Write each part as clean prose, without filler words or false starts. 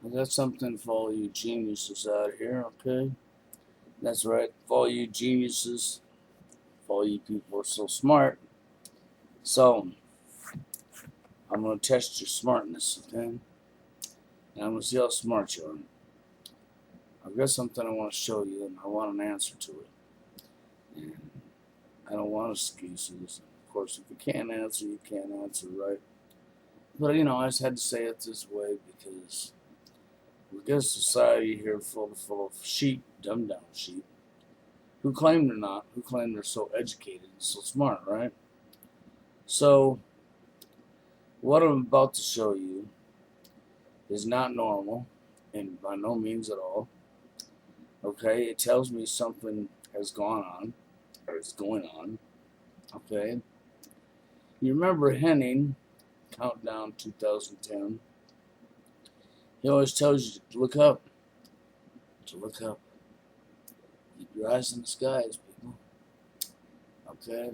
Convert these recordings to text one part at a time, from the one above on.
I got something for all you geniuses out here, okay? That's right, for all you geniuses, for all you people who are so smart. So, I'm gonna test your smartness, okay? And I'm gonna see how smart you are. I've got something I want to show you, and I want an answer to it. And I don't want excuses. Of course, if you can't answer, you can't answer, right? But I just had to say it this way because we got a society here full of sheep, dumbed down sheep, who claim they're not, who claim they're so educated and so smart, right? So, what I'm about to show you is not normal, and by no means at all. Okay, it tells me something has gone on, or is going on. Okay, you remember Henning, Countdown 2010? He always tells you to look up, to look up. Keep your eyes in the skies, people. Okay?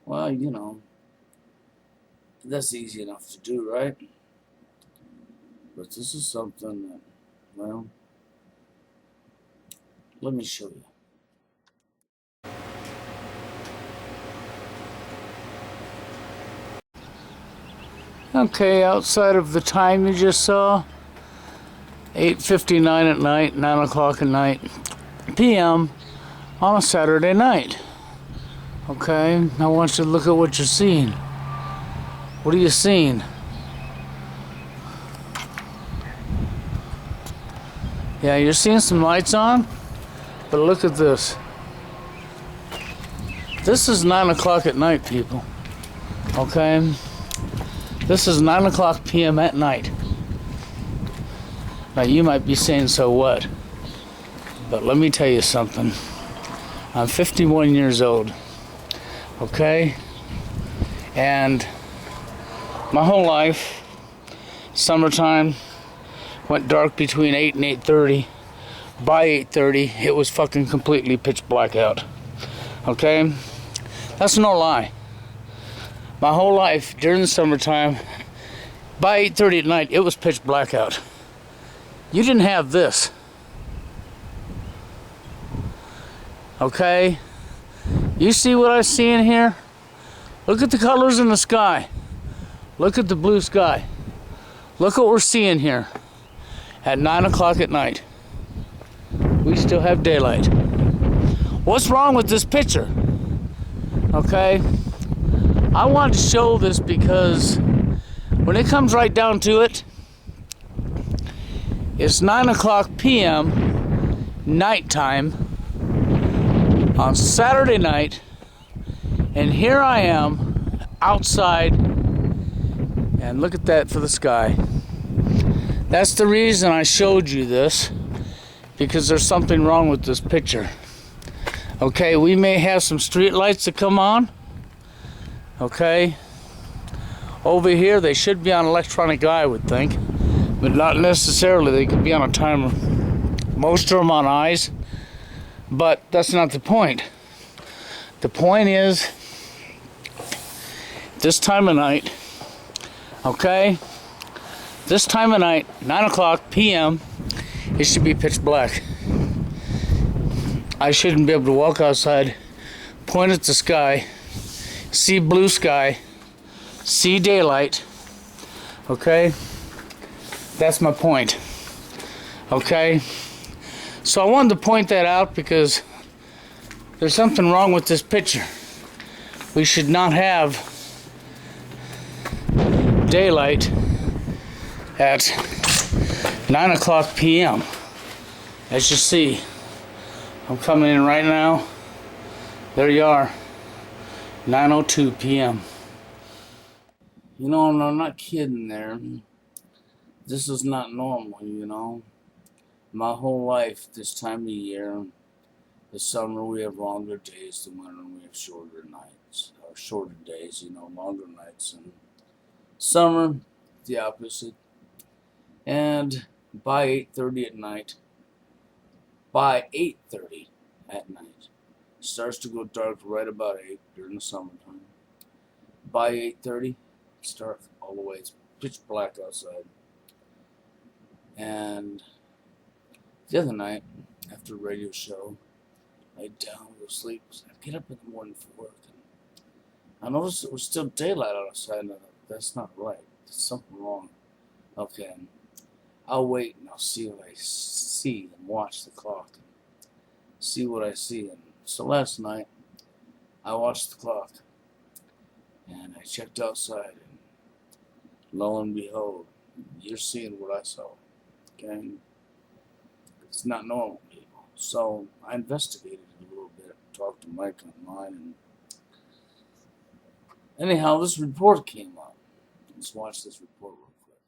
Well, that's easy enough to do, right? But this is something that, well, let me show you. Okay, outside of the time you just saw, 8:59 at night, 9 o'clock at night, p.m. on a Saturday night. Okay, I want you to look at what you're seeing. What are you seeing? Yeah, you're seeing some lights on, but look at this. This is 9 o'clock at night, people. Okay? This is 9 o'clock p.m. at night. Now, you might be saying, so what? But let me tell you something. I'm 51 years old. Okay? And my whole life, summertime, went dark between 8 and 8:30. By 8:30, it was fucking completely pitch black out. Okay? That's no lie. My whole life, during the summertime, by 8:30 at night, it was pitch black out. You didn't have this. Okay? You see what I see in here? Look at the colors in the sky. Look at the blue sky. Look what we're seeing here. At 9 o'clock at night, we still have daylight. What's wrong with this picture? Okay? I wanted to show this because when it comes right down to it, it's 9 o'clock p.m. nighttime on Saturday night, and here I am outside, and look at that for the sky. That's the reason I showed you this, because there's something wrong with this picture. Okay, we may have some street lights that come on. Okay, over here they should be on electronic eye, I would think, but not necessarily. They could be on a timer. Most of them on eyes, but that's not the point. The point is, this time of night, okay, this time of night, 9 o'clock p.m., it should be pitch black. I shouldn't be able to walk outside, point at the sky, see blue sky, see daylight. Okay? That's my point. Okay? So I wanted to point that out because there's something wrong with this picture. We should not have daylight at 9 o'clock p.m. As you see, I'm coming in right now. There you are, 9:02 p.m. I'm not kidding there. This is not normal. My whole life, this time of year, the summer we have longer days, the winter we have shorter nights, or shorter days, longer nights. And summer, the opposite. And by 8:30 at night, it starts to go dark right about 8 during the summertime. By 8:30, it's dark all the way. It's pitch black outside. And the other night, after a radio show, I laid down, go to sleep. I get up in the morning for work, and I noticed it was still daylight outside, and I thought, that's not right. There's something wrong. Okay, I'll wait and I'll see what I see and watch the clock and see what I see. And so last night, I watched the clock and I checked outside, and lo and behold, you're seeing what I saw. Okay? It's not normal, people. So I investigated it a little bit, talked to Mike online, and anyhow, this report came up. Let's watch this report real quick.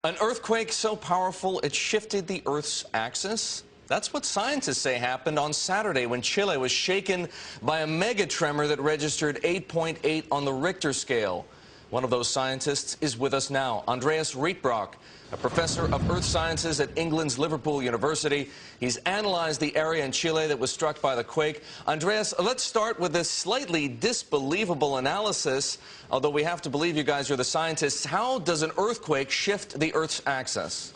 An earthquake so powerful it shifted the Earth's axis? That's what scientists say happened on Saturday when Chile was shaken by a megatremor that registered 8.8 on the Richter scale. One of those scientists is with us now, Andreas Rietvrak, a professor of earth sciences at England's Liverpool University. He's analyzed the area in Chile that was struck by the quake. Andreas, let's start with this slightly disbelievable analysis. Although we have to believe you guys are the scientists, how does an earthquake shift the Earth's axis?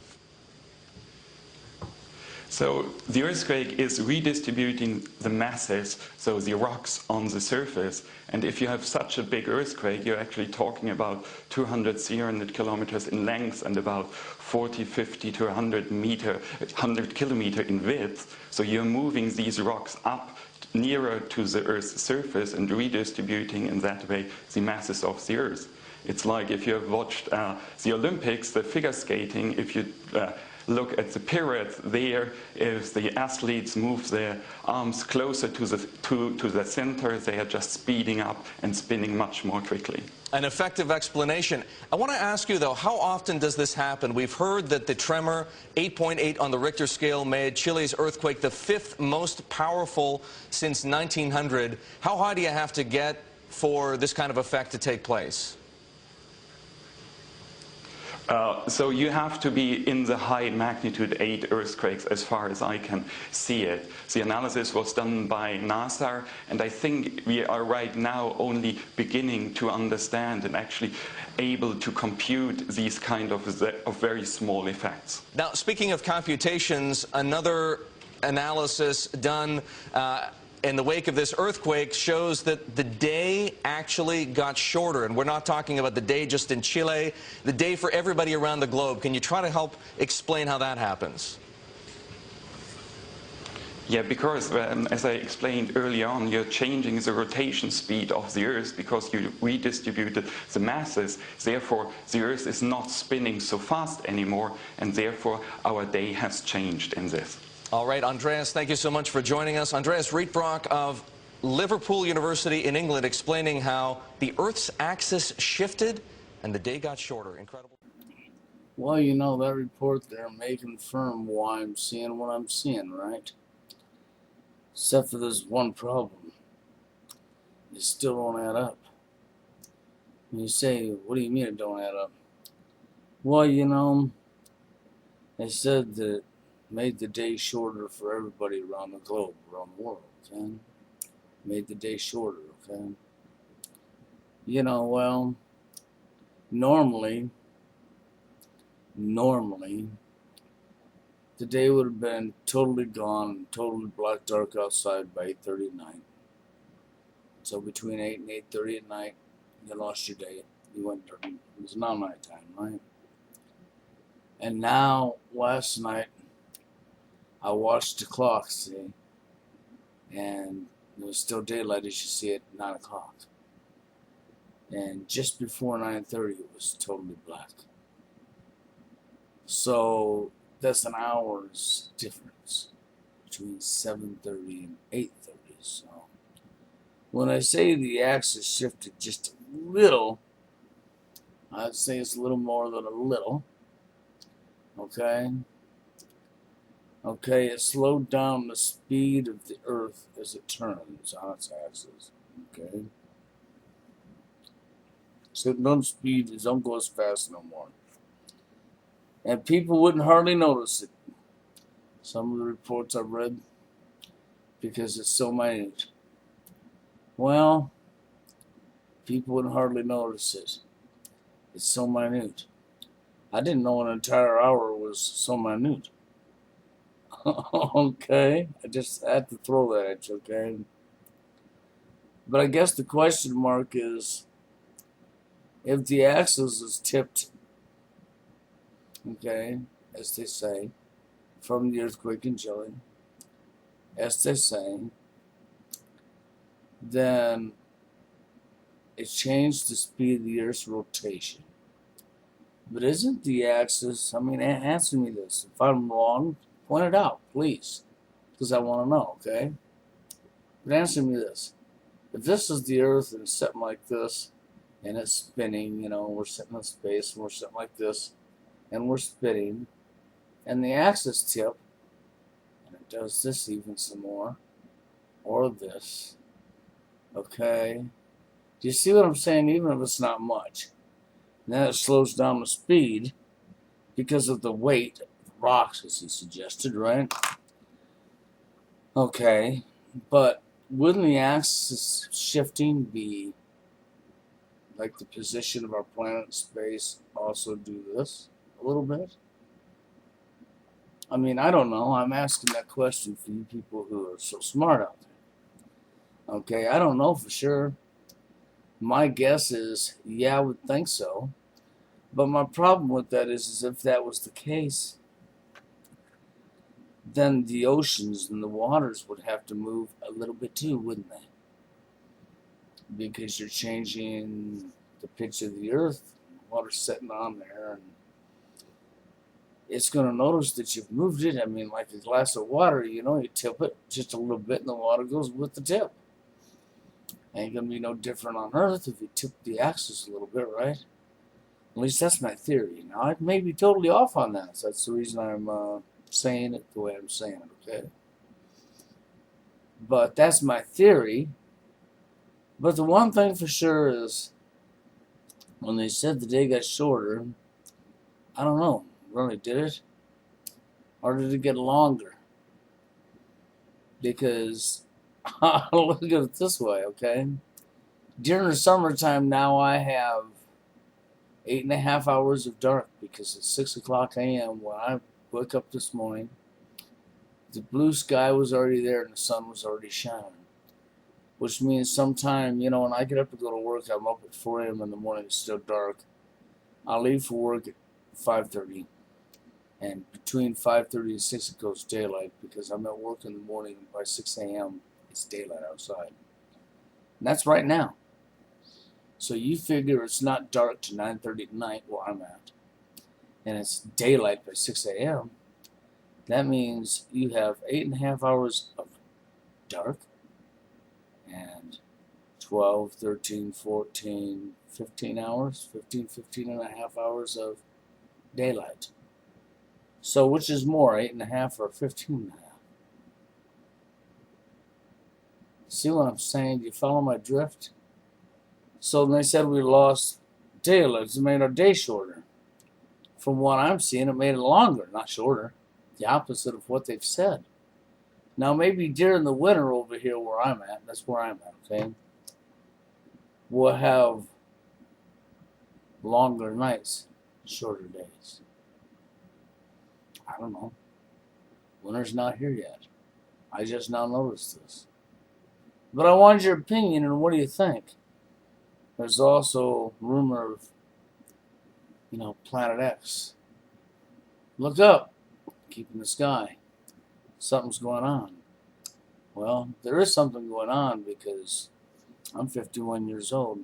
So the earthquake is redistributing the masses, so the rocks on the surface. And if you have such a big earthquake, you're actually talking about 200, 300 kilometers in length and about 40, 50 to 100 kilometer in width. So you're moving these rocks up nearer to the Earth's surface and redistributing in that way the masses of the Earth. It's like if you have watched the Olympics, the figure skating, if you look at the pirouette there, if the athletes move their arms closer to the center, they are just speeding up and spinning much more quickly. An effective explanation. I want to ask you, though, how often does this happen? We've heard that the tremor, 8.8 on the Richter scale, made Chile's earthquake the 5th most powerful since 1900. How high do you have to get for this kind of effect to take place? So you have to be in the high magnitude 8 earthquakes as far as I can see it. The analysis was done by NASA, and I think we are right now only beginning to understand and actually able to compute these kind of very small effects. Now, speaking of computations, another analysis done in the wake of this earthquake shows that the day actually got shorter. And we're not talking about the day just in Chile, the day for everybody around the globe. Can you try to help explain how that happens? Yeah, because as I explained early on, you're changing the rotation speed of the Earth because you redistributed the masses. Therefore, the Earth is not spinning so fast anymore, and therefore our day has changed in this. All right, Andreas, thank you so much for joining us. Andreas Rietvrak of Liverpool University in England explaining how the Earth's axis shifted and the day got shorter. Incredible. Well, you know, that report there may confirm why I'm seeing what I'm seeing, right? Except for this one problem. It still don't add up. And you say, what do you mean it don't add up? Well, you know, they said that made the day shorter for everybody around the globe, around the world, okay? Made the day shorter, okay? You know, well, normally, the day would have been totally gone, totally black dark outside by 8:30 at night. So between 8 and 8:30 at night, you lost your day. You went dirty. It was not night time, right? And now, last night, I watched the clock, see, and it was still daylight as you see at 9 o'clock. And just before 9:30, it was totally black. So that's an hour's difference between 7:30 and 8:30. So when I say the axis shifted just a little, I'd say it's a little more than a little. Okay? Okay, it slowed down the speed of the Earth as it turns on its axis. Okay? So no speed, it don't go as fast no more. And people wouldn't hardly notice it. Some of the reports I've read, because it's so minute. Well, people wouldn't hardly notice it. It's so minute. I didn't know an entire hour was so minute. Okay, I just had to throw that at you, okay? But I guess the question mark is if the axis is tipped, okay, as they say, from the earthquake in Chile, as they say, then it changed the speed of the Earth's rotation. But isn't the axis, I mean, answer me this. If I'm wrong, point it out, please, because I want to know, okay? But answer me this. If this is the Earth and it's something like this, and it's spinning, you know, we're sitting in space, and we're sitting like this, and we're spinning, and the axis tip, and it does this even some more, or this, okay? Do you see what I'm saying? Even if it's not much. And then it slows down the speed because of the weight of the rocks, as he suggested, right? Okay, but wouldn't the axis shifting be like the position of our planet in space also do this a little bit? I mean, I don't know. I'm asking that question for you people who are so smart out there. Okay, I don't know for sure. My guess is, yeah, I would think so. But my problem with that is if that was the case, then the oceans and the waters would have to move a little bit too, wouldn't they? Because you're changing the pitch of the earth, water's sitting on there, and it's going to notice that you've moved it. I mean, like a glass of water, you know, you tip it just a little bit and the water goes with the tip. Ain't going to be no different on Earth if you tip the axis a little bit, right? At least that's my theory. Now, I may be totally off on that, so that's the reason I'm saying it the way I'm saying it, okay? But that's my theory. But the one thing for sure is, when they said the day got shorter, I don't know, really did it? Or did it get longer? Because, look at it this way, okay? During the summertime now I have 8.5 hours of dark because it's 6 o'clock a.m. when I woke up this morning. The blue sky was already there and the sun was already shining. Which means sometime, you know, when I get up to go to work, I'm up at 4 a.m. in the morning, it's still dark. I'll leave for work at 5:30. And between 5:30 and 6 it goes daylight because I'm at work in the morning and by 6 a.m. it's daylight outside. And that's right now. So you figure it's not dark to 9:30 at night where I'm at. And it's daylight by 6 a.m. That means you have 8.5 hours of dark and 12, 13, 14, 15 hours, 15 and a half hours of daylight. So which is more, 8.5 or 15 and a half? See what I'm saying? Do you follow my drift? So they said we lost daylight. It made our day shorter. From what I'm seeing, it made it longer, not shorter. The opposite of what they've said. Now, maybe during the winter over here where I'm at, that's where I'm at, okay, we'll have longer nights, shorter days. I don't know. Winter's not here yet. I just now noticed this. But I wanted your opinion, and what do you think? There's also rumor of, you know, Planet X. Look up. Keep in the sky. Something's going on. Well, there is something going on because I'm 51 years old.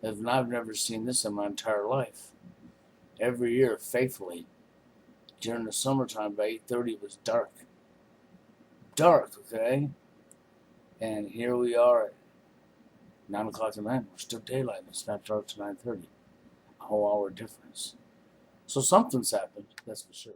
And I've never seen this in my entire life. Every year, faithfully, during the summertime by 8:30 it was dark. Dark, okay? And here we are at 9 o'clock at night. We're still daylight. It's not dark to 9:30. A whole hour difference. So something's happened, that's for sure.